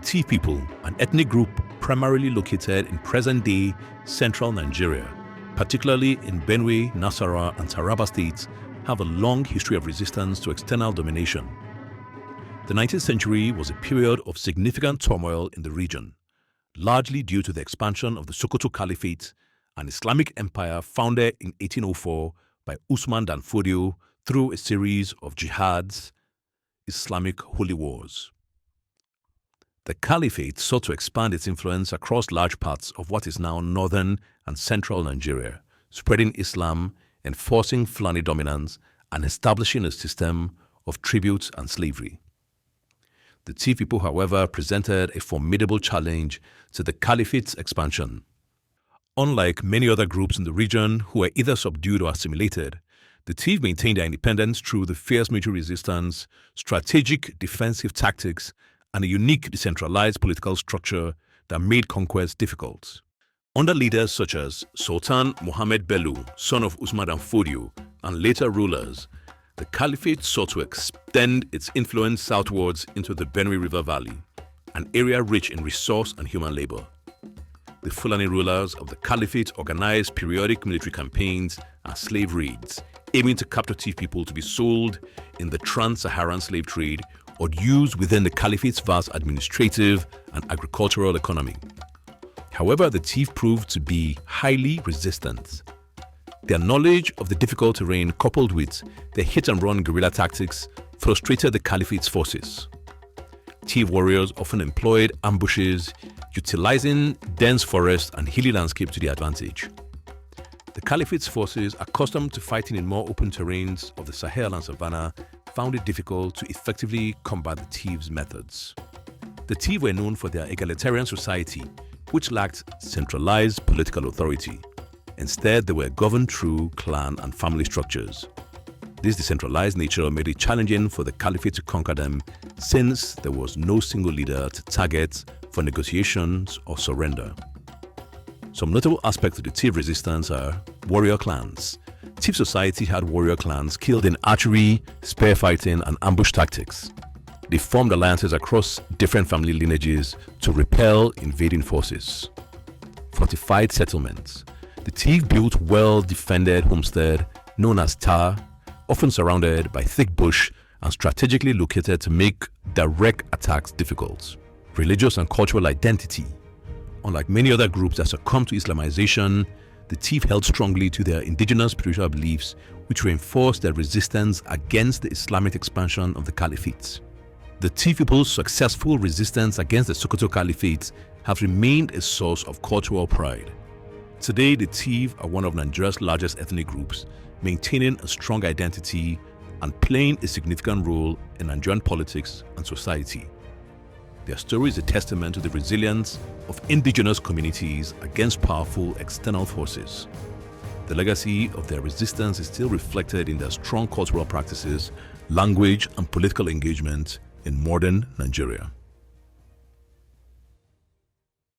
Tiv people, an ethnic group primarily located in present-day central Nigeria, particularly in Benue, Nasarawa, and Taraba states, have a long history of resistance to external domination. The 19th century was a period of significant turmoil in the region, largely due to the expansion of the Sokoto Caliphate, an Islamic empire founded in 1804 by Usman Dan Fodio through a series of jihads, Islamic holy wars. The Caliphate sought to expand its influence across large parts of what is now northern and central Nigeria, spreading Islam, enforcing Fulani dominance, and establishing a system of tributes and slavery. The Tiv people, however, presented a formidable challenge to the Caliphate's expansion. Unlike many other groups in the region who were either subdued or assimilated, the Tiv maintained their independence through the fierce military resistance, strategic defensive tactics, and a unique decentralized political structure that made conquest difficult. Under leaders such as Sultan Muhammad Bello, son of Usman Dan Fodio, and later rulers, the Caliphate sought to extend its influence southwards into the Benue River Valley, an area rich in resource and human labor. The Fulani rulers of the Caliphate organized periodic military campaigns and slave raids, aiming to capture Tiv people to be sold in the trans-Saharan slave trade or used within the Caliphate's vast administrative and agricultural economy. However, the Tiv proved to be highly resistant. Their knowledge of the difficult terrain, coupled with their hit-and-run guerrilla tactics, frustrated the Caliphate's forces. Tiv warriors often employed ambushes, utilizing dense forest and hilly landscape to their advantage. The Caliphate's forces, accustomed to fighting in more open terrains of the Sahel and Savannah, found it difficult to effectively combat the Tiv's methods. The Tiv were known for their egalitarian society, which lacked centralized political authority. Instead, they were governed through clan and family structures. This decentralized nature made it challenging for the Caliphate to conquer them, since there was no single leader to target for negotiations or surrender. Some notable aspects of the Tiv resistance are warrior clans. Tiv society had warrior clans skilled in archery, spear fighting, and ambush tactics. They formed alliances across different family lineages to repel invading forces. Fortified settlements. The Tiv built well-defended homestead known as tar, often surrounded by thick bush and strategically located to make direct attacks difficult. Religious and cultural identity. Unlike many other groups that succumbed to Islamization, the Tiv held strongly to their indigenous spiritual beliefs, which reinforced their resistance against the Islamic expansion of the Caliphate. The Tiv people's successful resistance against the Sokoto Caliphate have remained a source of cultural pride. Today, the Tiv are one of Nigeria's largest ethnic groups, maintaining a strong identity and playing a significant role in Nigerian politics and society. Their story is a testament to the resilience of indigenous communities against powerful external forces. The legacy of their resistance is still reflected in their strong cultural practices, language, and political engagement in modern Nigeria.